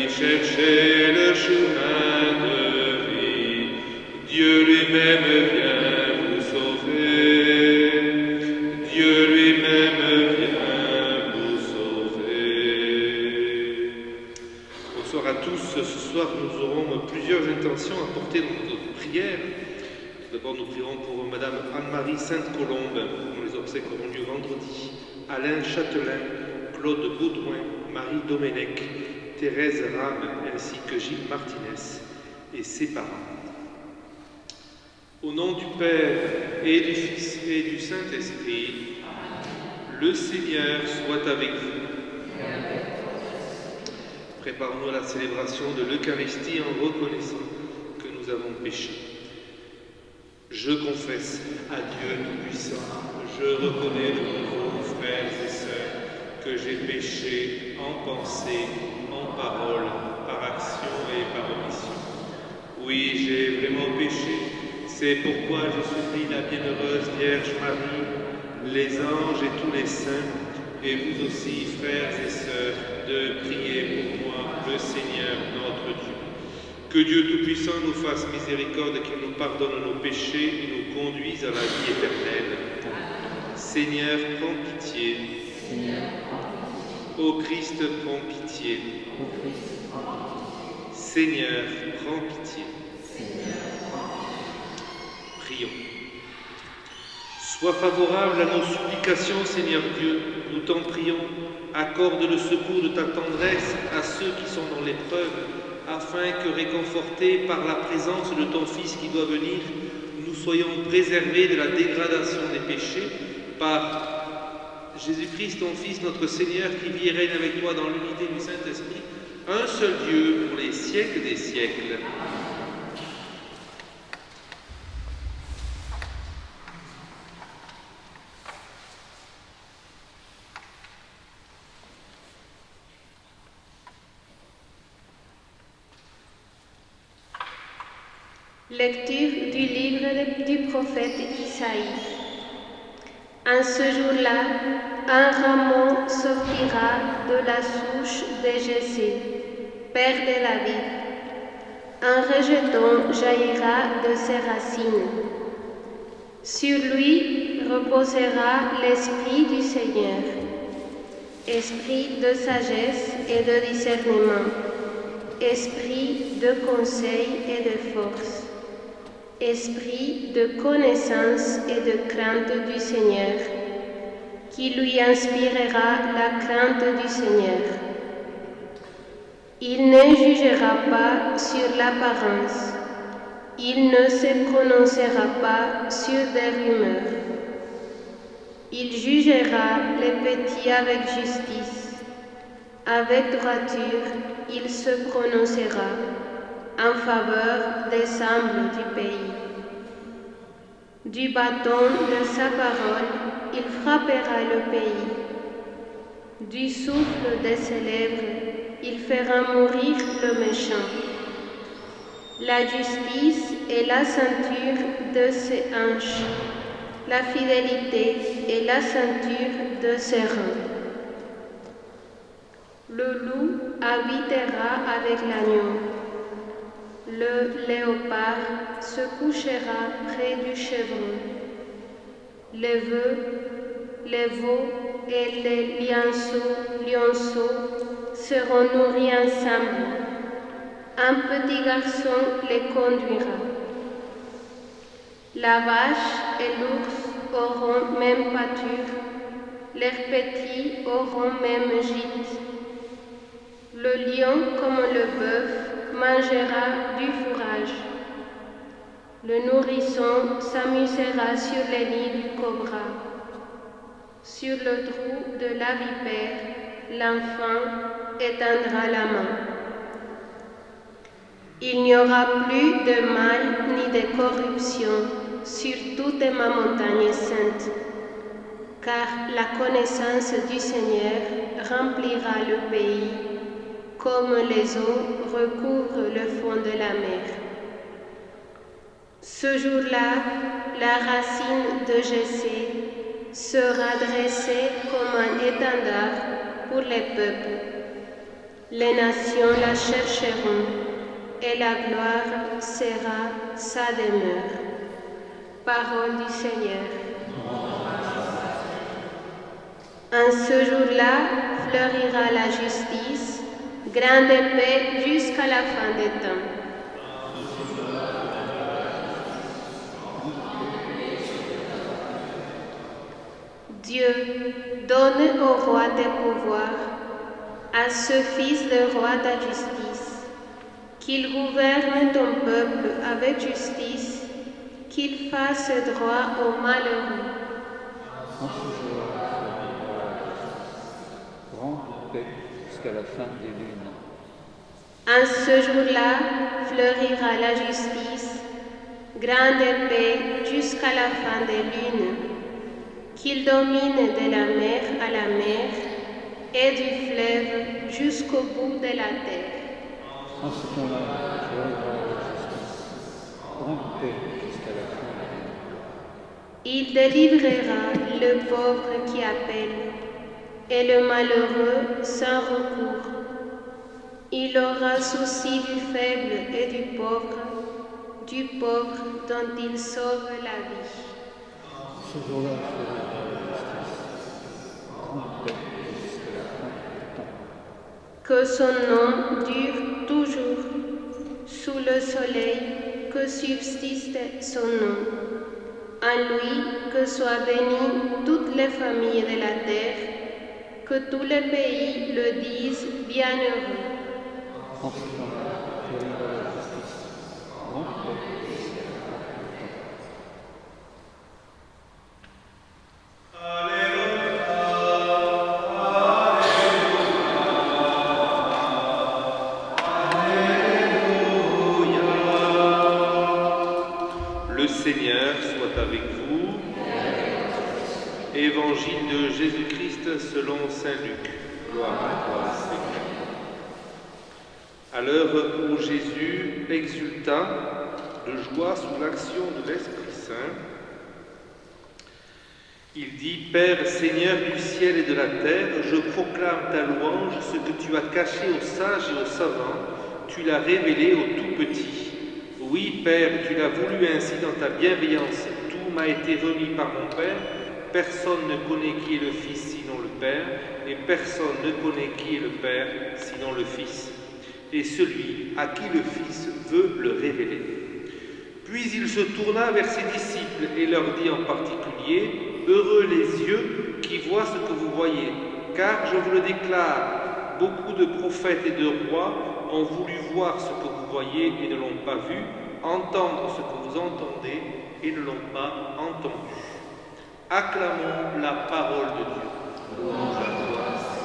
cherchez le chemin de vie. Dieu lui-même vient vous sauver. Dieu lui-même vient vous sauver. Bonsoir à tous. Ce soir, nous aurons plusieurs intentions à porter dans notre prière. Tout d'abord, nous prierons pour Madame Anne-Marie Sainte-Colombe, dont les obsèques auront lieu vendredi. Alain Châtelain, Claude Baudouin, Marie Domenech, Thérèse Rame, ainsi que Gilles Martinez et ses parents. Au nom du Père et du Fils et du Saint-Esprit, le Seigneur soit avec vous. Préparons-nous à la célébration de l'Eucharistie en reconnaissant que nous avons péché. Je confesse à Dieu Tout-Puissant, je reconnais devant vous, frères et sœurs, que j'ai péché en pensée, en parole, par action et par omission. Oui, j'ai vraiment péché. C'est pourquoi je supplie la bienheureuse Vierge Marie, les anges et tous les saints, et vous aussi, frères et sœurs, de prier pour moi, le Seigneur notre Dieu. Que Dieu Tout-Puissant nous fasse miséricorde, qu'il nous pardonne nos péchés et nous conduise à la vie éternelle. Seigneur, prends pitié. Ô Christ, prends pitié. Seigneur, prends pitié. Prions. Sois favorable à nos supplications, Seigneur Dieu, nous t'en prions. Accorde le secours de ta tendresse à ceux qui sont dans l'épreuve, afin que, réconfortés par la présence de ton Fils qui doit venir, nous soyons préservés de la dégradation des péchés par Jésus-Christ, ton Fils, notre Seigneur, qui vit et règne avec toi dans l'unité du Saint-Esprit, un seul Dieu pour les siècles des siècles. Lecture du livre du prophète Isaïe. En ce jour-là, un rameau sortira de la souche de Jessé, père de David. Un rejeton jaillira de ses racines. Sur lui reposera l'Esprit du Seigneur, esprit de sagesse et de discernement, esprit de conseil et de force, esprit de connaissance et de crainte du Seigneur, qui lui inspirera la crainte du Seigneur. Il ne jugera pas sur l'apparence, il ne se prononcera pas sur des rumeurs. Il jugera les petits avec justice, avec droiture il se prononcera en faveur des humbles du pays. Du bâton de sa parole, il frappera le pays. Du souffle de ses lèvres, il fera mourir le méchant. La justice est la ceinture de ses hanches, la fidélité est la ceinture de ses reins. Le loup habitera avec l'agneau. Le léopard se couchera près du chevreau. Les veaux et les lionceaux seront nourris ensemble. Un petit garçon les conduira. La vache et l'ours auront même pâture, leurs petits auront même gîte. Le lion comme le bœuf mangera du fourrage. Le nourrisson s'amusera sur les nids du cobra. Sur le trou de la vipère, l'enfant étendra la main. Il n'y aura plus de mal ni de corruption sur toute ma montagne sainte, car la connaissance du Seigneur remplira le pays, comme les eaux recouvrent le fond de la mer. Ce jour-là, la racine de Jessé sera dressée comme un étendard pour les peuples. Les nations la chercheront et la gloire sera sa demeure. Parole du Seigneur. En ce jour-là fleurira la justice, grande paix jusqu'à la fin des temps. Dieu, donne au roi des pouvoirs, à ce fils de roi ta justice, qu'il gouverne ton peuple avec justice, qu'il fasse droit aux malheureux. Grande paix jusqu'à la fin des lunes. En ce jour-là fleurira la justice, grande paix jusqu'à la fin des lunes, qu'il domine de la mer à la mer et du fleuve jusqu'au bout de la terre. En ce temps-là, fleurira la justice. Grande paix jusqu'à la fin des lunes. Il délivrera le pauvre qui appelle et le malheureux sans recours. Il aura souci du faible et du pauvre dont il sauve la vie. Ce jour-là fleurira la justice. Grande paix jusqu'à la fin du temps. Que son nom dure toujours, sous le soleil, que subsiste son nom. En lui que soient bénies toutes les familles de la terre, que tous les pays le disent bienheureux. En ce temps-là fleurira la justice. Grande paix jusqu'à la fin du temps. Le Seigneur soit avec vous. Évangile de Jésus-Christ selon saint Luc. Gloire à toi, Seigneur. À l'heure où Jésus exulta de joie sous l'action de l'Esprit Saint, il dit: Père, Seigneur du ciel et de la terre, je proclame ta louange, ce que tu as caché aux sages et aux savants, tu l'as révélé aux tout petits. Oui, Père, tu l'as voulu ainsi dans ta bienveillance. Tout m'a été remis par mon Père. Personne ne connaît qui est le Fils sinon le Père, et personne ne connaît qui est le Père sinon le Fils, et celui à qui le Fils veut le révéler. Puis il se tourna vers ses disciples et leur dit en particulier: Heureux les yeux qui voient ce que vous voyez, car je vous le déclare, beaucoup de prophètes et de rois ont voulu voir ce que vous voyez et ne l'ont pas vu, entendre ce que vous entendez et ne l'ont pas entendu. Acclamons la parole de Dieu. Louange à toi, Seigneur.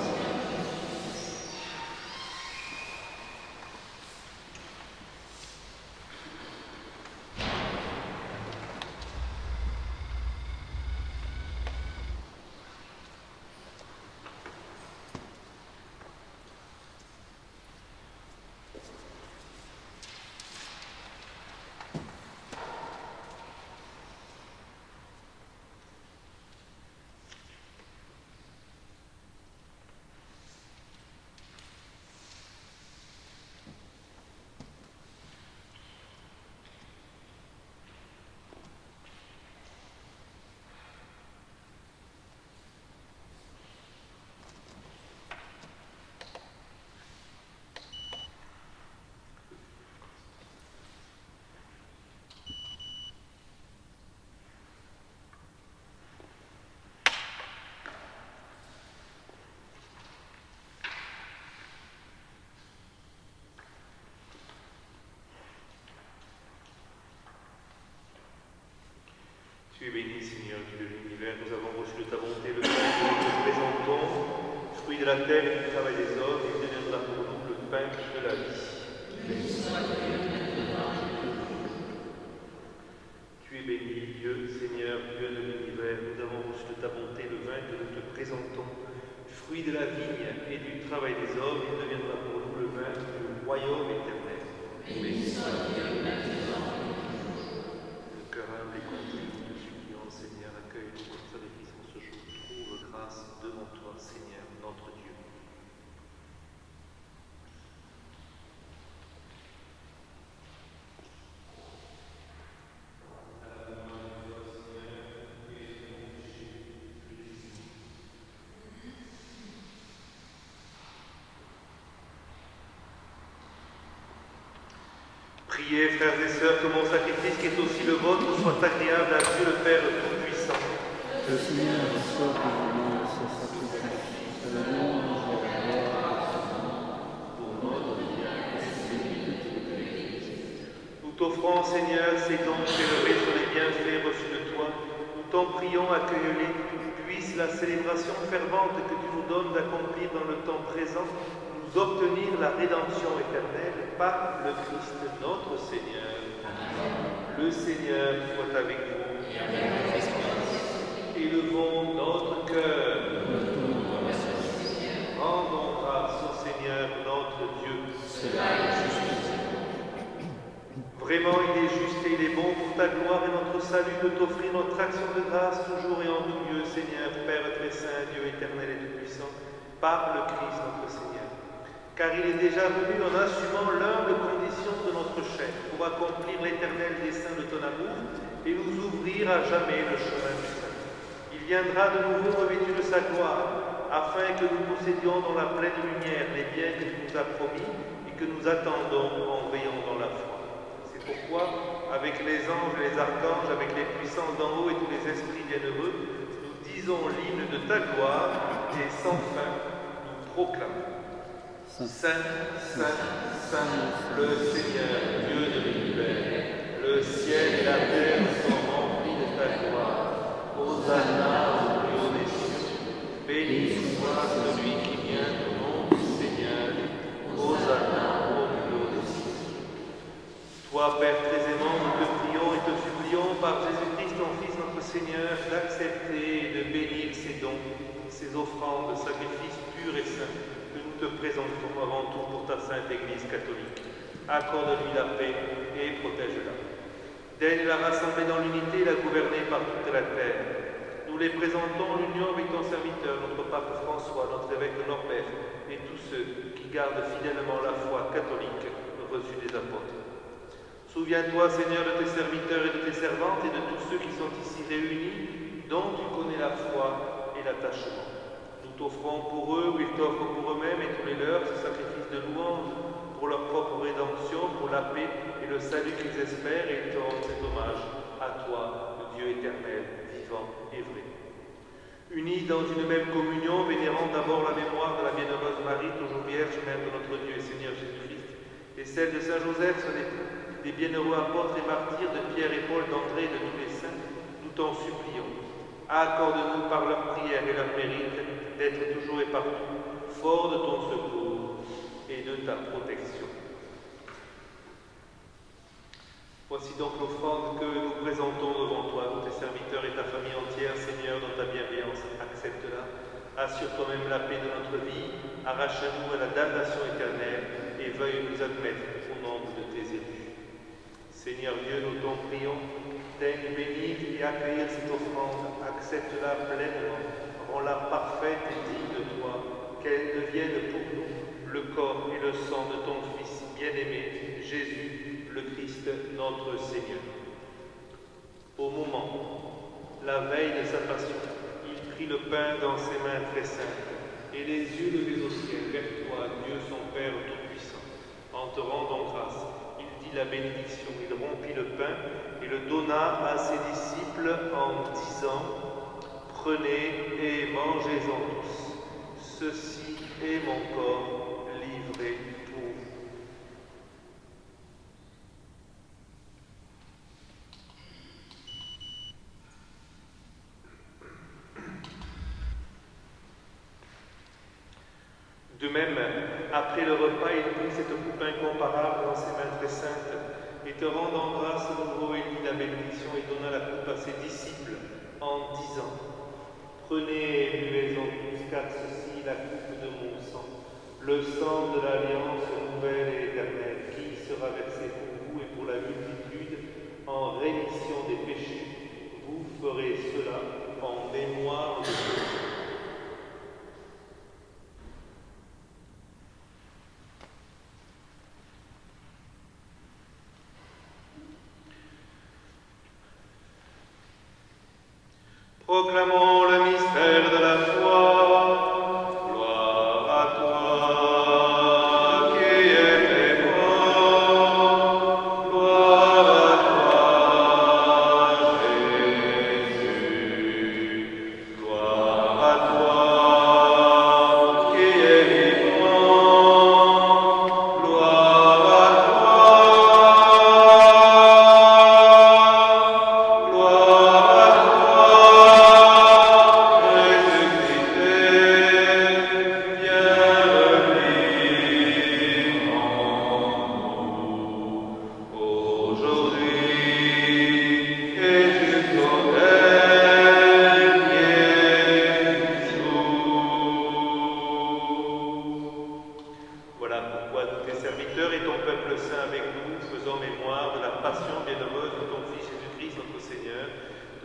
l'univers, nous avons reçu de ta bonté le pain que nous te présentons, fruit de la terre et du travail des hommes, il deviendra pour nous le pain de la vie. Tu es béni, Dieu, Seigneur, Dieu de l'univers, nous avons reçu de ta bonté le vin que nous te présentons, fruit de la vigne et du travail des hommes, il deviendra pour nous le vin du royaume éternel. Béni soit Dieu maintenant. Le cœur humble et contrit, nous te supplions, Seigneur, accueille-nous dans notre sacrifice en ce jour. Trouve grâce devant toi, Seigneur, notre Dieu. Priez, frères et sœurs, que mon sacrifice, qui est aussi le vôtre, soit agréable à Dieu le Père Tout-Puissant. Le Seigneur reçoit de nous ce sacrifice, à la louange et à la gloire pour notre bien et Nous t'offrons, Seigneur, ces dons élevés sur les bienfaits reçus de toi. Nous t'en prions, accueille-les, que tu puisses la célébration fervente que tu nous donnes d'accomplir dans le temps présent, nous obtenir la rédemption éternelle par le Christ notre Seigneur. Le Seigneur soit avec vous. Élevons notre cœur. Rendons grâce au Seigneur notre Dieu. Vraiment, il est juste et il est bon pour ta gloire et notre salut de t'offrir notre action de grâce toujours et en tout lieu, Seigneur, Père très saint, Dieu éternel et tout-puissant, par le Christ notre Seigneur. Car il est déjà venu en assumant l'humble condition de notre chair pour accomplir l'éternel dessein de ton amour et nous ouvrir à jamais le chemin du salut. Il viendra de nouveau revêtu de sa gloire, afin que nous possédions dans la pleine lumière les biens que tu nous as promis et que nous attendons en veillant dans la foi. C'est pourquoi, avec les anges et les archanges, avec les puissances d'en haut et tous les esprits bienheureux, nous disons l'hymne de ta gloire et sans fin nous proclamons. Saint, Saint, Saint, le Seigneur, Dieu de l'univers, le ciel et la terre sont remplis de ta gloire. Hosanna au plus haut des cieux. Béni soit celui qui vient au nom du Seigneur. Hosanna au plus haut des cieux. Toi, Père très aimant, nous te prions et te supplions par Jésus-Christ, ton Fils, notre Seigneur, d'accepter et de bénir ces dons, ces offrandes, sacrifices purs et saints que nous te présentons avant tout pour ta sainte Église catholique. Accorde-lui la paix et protège-la. Daigne la rassembler dans l'unité et la gouverner par toute la terre. Nous les présentons en union avec ton serviteur, notre pape François, notre évêque Norbert, et tous ceux qui gardent fidèlement la foi catholique reçue des apôtres. Souviens-toi, Seigneur, de tes serviteurs et de tes servantes et de tous ceux qui sont ici réunis, dont tu connais la foi et l'attachement. Nous t'offrons pour eux, ou ils t'offrent pour eux-mêmes et tous les leurs, ce sacrifice de louange pour leur propre rédemption, pour la paix et le salut qu'ils espèrent, et ils te rendent cet hommage à toi, le Dieu éternel, vivant et vrai. Unis dans une même communion, vénérant d'abord la mémoire de la bienheureuse Marie, toujours vierge, mère de notre Dieu et Seigneur Jésus-Christ, et celle de Saint Joseph, son époux, des bienheureux apôtres et martyrs de Pierre et Paul, d'André et de tous les saints, nous t'en supplions. Accorde-nous par leur prière et leur mérite d'être toujours et partout forts de ton secours et de ta protection. Voici donc l'offrande que nous présentons devant toi, nous tes serviteurs et ta famille entière, Seigneur, dans ta bienveillance, accepte-la. Assure toi-même la paix de notre vie, arrache-nous à la damnation éternelle et veuille nous admettre au nombre de tes élus. Seigneur Dieu, nous t'en prions, daigne bénir et accueillir cette offrande, accepte-la pleinement, rends-la parfaite et digne de toi, qu'elle devienne pour nous le corps et le sang de ton Fils bien-aimé, Jésus, le Christ, notre Seigneur. Au moment, la veille de sa passion, il prit le pain dans ses mains très saintes, et les yeux levés au ciel vers toi, Dieu son Père Tout-Puissant, en te rendant grâce. La bénédiction, il rompit le pain et le donna à ses disciples en disant: prenez et mangez-en tous. Ceci est mon corps livré pour vous. De même, après le repas, il prit cette coupe incomparable dans ses mains très saintes, et te rendant grâce de nouveau, il dit la bénédiction et donna la coupe à ses disciples en disant: Prenez et buvez-en tous, car ceci est la coupe de mon sang, le sang de l'alliance nouvelle et éternelle, qui sera versé pour vous et pour la multitude en rémission des péchés. Vous ferez cela en mémoire de Dieu. Proclamons le mystère de la foi. Gloire à toi qui es mort. Gloire à toi, Jésus. Gloire à toi qui es vivant. Gloire à toi.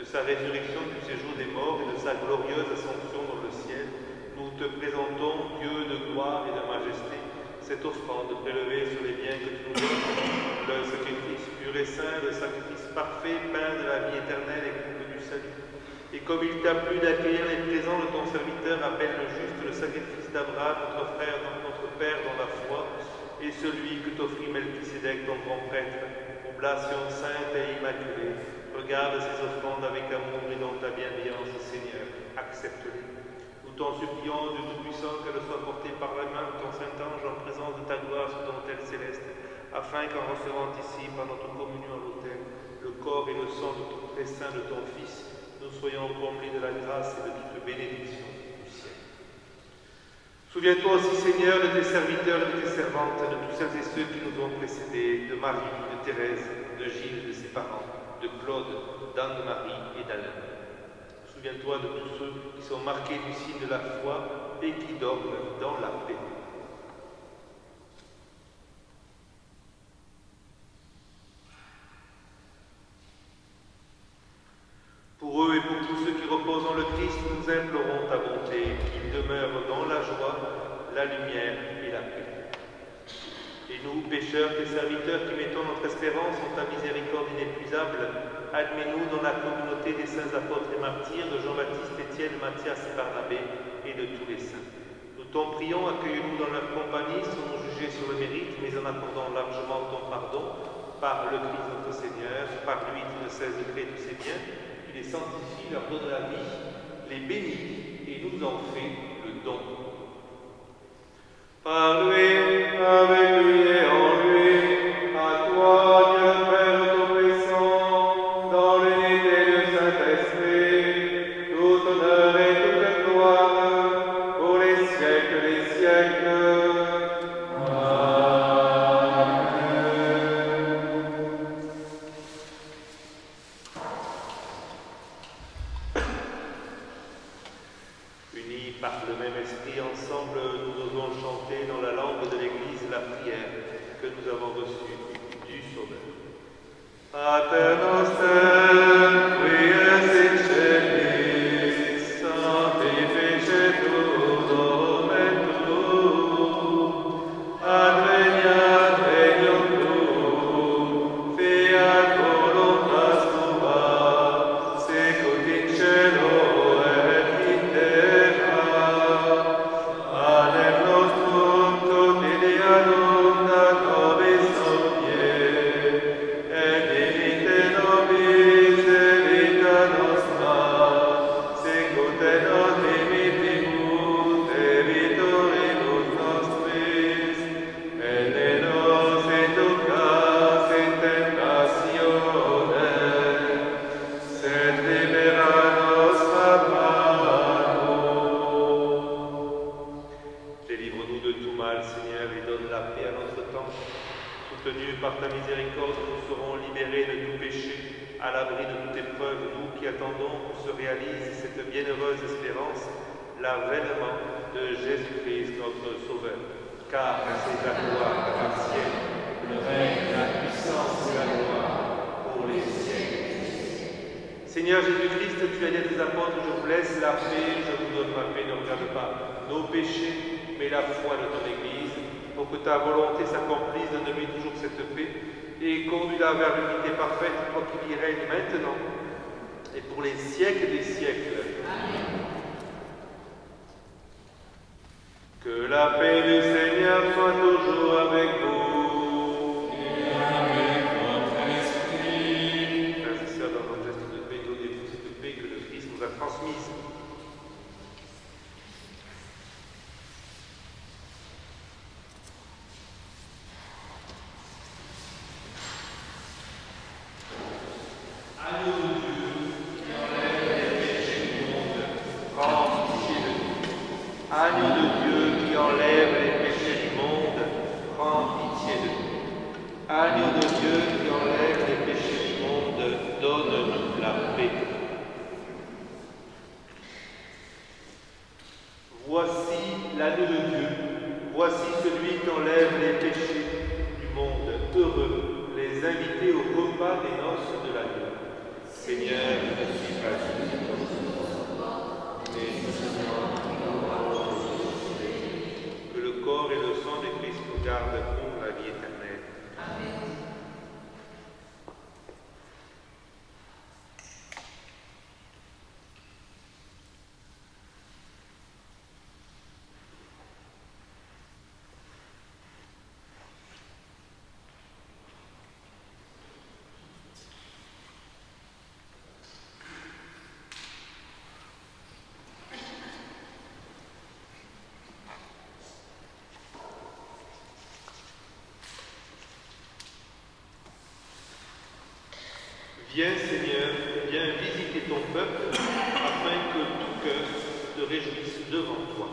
Sa résurrection du séjour des morts et de sa glorieuse ascension dans le ciel, nous te présentons, Dieu de gloire et de majesté, cette offrande prélevée sur les biens que tu nous donnes, le sacrifice pur et saint, le sacrifice parfait, pain de la vie éternelle et coupe du salut. Et comme il t'a plu d'accueillir les présents de ton serviteur, appelle le juste le sacrifice d'Abraham, notre frère, notre Père dans la foi, et celui que t'offrit Melchisédek, ton grand prêtre, oblation sainte et immaculée. Regarde ces offrandes avec amour et dans ta bienveillance, Seigneur, accepte-les. Nous t'en supplions, Dieu Tout-Puissant, qu'elles soient portées par la main de ton Saint-Ange en présence de ta gloire sous ton autel céleste, afin qu'en recevant ici, par notre communion à l'autel, le corps et le sang de ton très saint de ton Fils, nous soyons comblés de la grâce et de toute bénédiction du ciel. Souviens-toi aussi, Seigneur, de tes serviteurs et de tes servantes, de tous celles et ceux qui nous ont précédés, de Marie, de Thérèse, de Gilles, de ses parents, de Claude, d'Anne-Marie et d'Alain. Souviens-toi de tous ceux qui sont marqués du signe de la foi et qui dorment dans la paix. Pour eux et pour tous ceux qui reposent en le Christ, nous implorons ta bonté, qu'ils demeurent dans la joie, la lumière et la paix. Et nous, pécheurs, tes serviteurs qui mettons notre espérance en ta miséricorde inépuisable, admets-nous dans la communauté des saints apôtres et martyrs de Jean-Baptiste, Étienne, Matthias et Barnabé et de tous les saints. Nous t'en prions, accueille-nous dans leur compagnie, sans nous juger sur le mérite, mais en accordant largement ton pardon, par le Christ notre Seigneur, par lui qui ne cesse de créer tous ses biens, qui les sanctifie, leur donne la vie, les bénit et nous en fait le don. Par lui, avec lui et en lui, à toi, Dieu Père Tout-Puissant, dans l'unité du Saint-Esprit, tout honneur et toute gloire, pour les siècles des siècles. Unis par le même esprit, ensemble, nous osons chanter dans la langue de l'Église la prière que nous avons reçue du Sauveur. Pater noster, qui es in celis, sanctificetur nomen tuum, adveniat regnum tuum, fiat voluntas tua, sicut in cielo et in terra. Panem nostrum quotidianum da nobis hodie, et dimitte nobis miséricorde, nous serons libérés de tout péché, à l'abri de toute épreuve, nous qui attendons que se réalise cette bienheureuse espérance, l'avènement de Jésus-Christ, notre Sauveur. Car c'est la gloire t'appartienne, le règne, la puissance et la gloire pour les siècles. Seigneur Jésus-Christ, tu as dit à tes apôtres, je vous laisse la paix, je vous donne ma paix, ne regarde pas nos péchés, mais la foi de ton Église, pour que ta volonté s'accomplisse, donne-lui toujours cette paix, et conduis-la vers l'unité parfaite, toi qui y règnes maintenant, et pour les siècles des siècles. Amen. Que la paix du Seigneur soit toujours avec vous. Et avec votre esprit. Frères et sœurs, dans notre geste de paix, donnez-vous cette paix que le Christ nous a transmise. Agneau de Dieu, qui enlève les péchés du monde, prends pitié de nous. Agneau de Dieu, qui enlève les péchés du monde, prends pitié de nous. Agneau de Dieu, qui enlève les péchés du monde, donne-nous la paix. Voici l'agneau de Dieu, voici celui qui enlève les péchés du monde. Heureux les invités au repas des noces de l'agneau. Seigneur, je ne suis pas digne de recevoir, mais seulement que le corps et le sang de Christ nous gardent pour la vie éternelle. Amen. Viens Seigneur, viens visiter ton peuple, afin que tout cœur se réjouisse devant toi.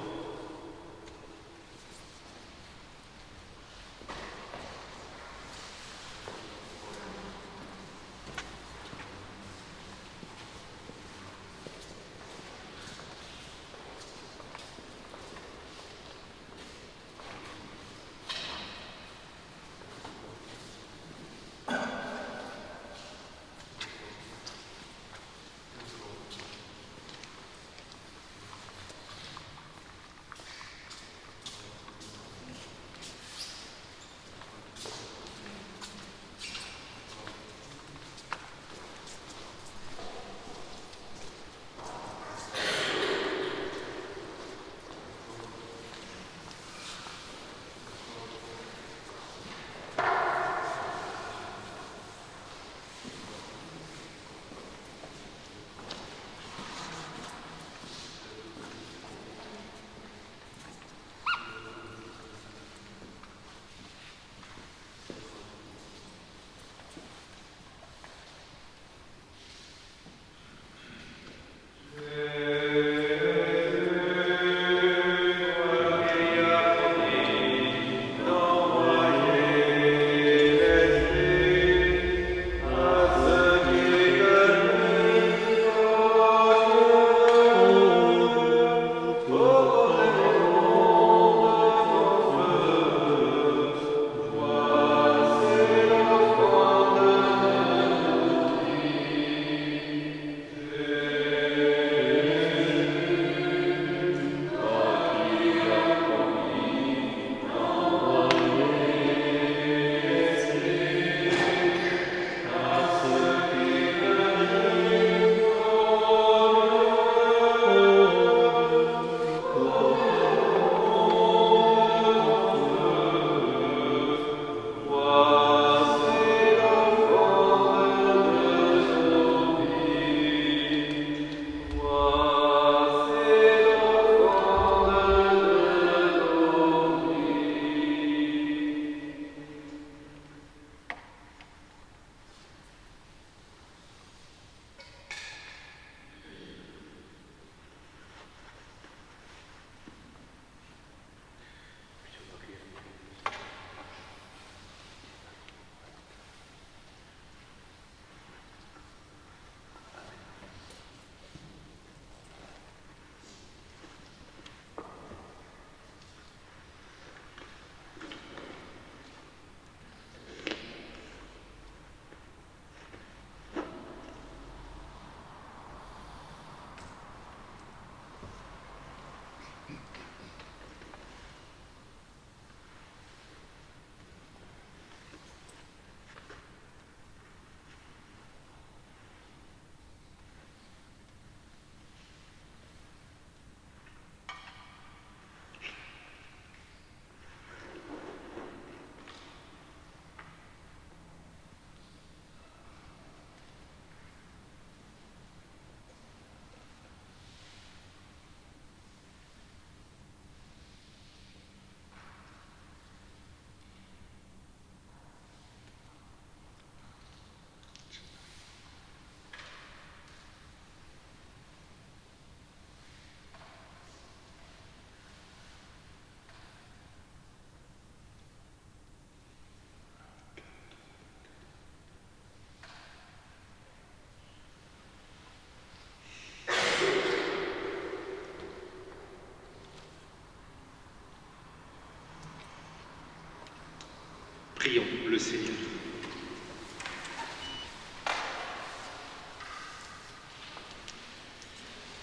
Prions le Seigneur.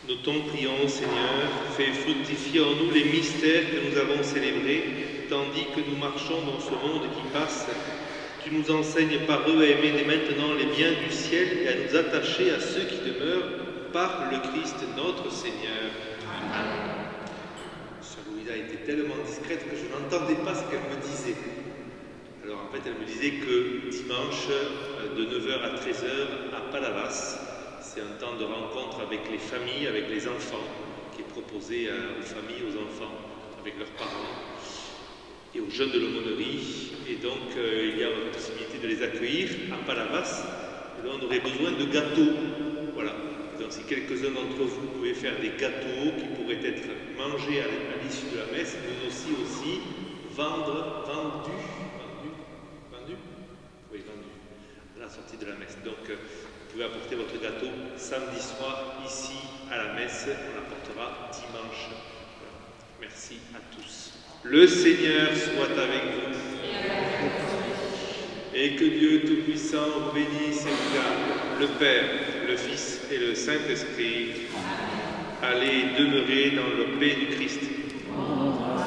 Nous t'en prions, Seigneur, fais fructifier en nous les mystères que nous avons célébrés, tandis que nous marchons dans ce monde qui passe. Tu nous enseignes par eux à aimer dès maintenant les biens du ciel et à nous attacher à ceux qui demeurent par le Christ notre Seigneur. Amen. Sœur Louisa était tellement discrète que je n'entendais pas ce qu'elle me disait. Alors en fait, elle me disait que dimanche, de 9h à 13h, à Palavas, c'est un temps de rencontre avec les familles, avec les enfants, qui est proposé aux familles, aux enfants, avec leurs parents, et aux jeunes de l'aumônerie. Et donc, il y a la possibilité de les accueillir à Palavas. Et là, on aurait besoin de gâteaux. Voilà. Donc, si quelques-uns d'entre vous pouvaient faire des gâteaux qui pourraient être mangés à l'issue de la messe, mais aussi vendus à la sortie de la messe. Donc, vous pouvez apporter votre gâteau samedi soir ici à la messe. On l'apportera dimanche. Voilà. Merci à tous. Le Seigneur soit avec vous. Et que Dieu Tout-Puissant vous bénisse et vous garde, le Père, le Fils et le Saint-Esprit. Allez demeurer dans la paix du Christ. Alors,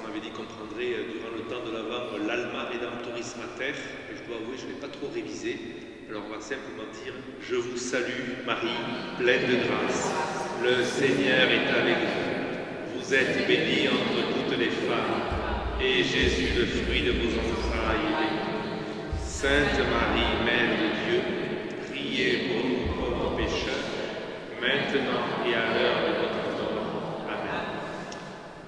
on avait dit qu'on prendrait durant le temps de l'Avent l'Alma Redemptoris Mater. Et je dois avouer, je ne l'ai pas trop révisé. Alors on va simplement dire « Je vous salue, Marie, pleine de grâce. Le Seigneur est avec vous. Vous êtes bénie entre toutes les femmes, et Jésus, le fruit de vos entrailles, est béni. Sainte Marie, Mère de Dieu, priez pour nous pauvres pécheurs, maintenant et à l'heure de notre mort. Amen. »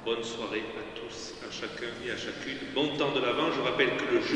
Bonne soirée à tous, à chacun et à chacune. Bon temps de l'Avent. Je rappelle que le jeudi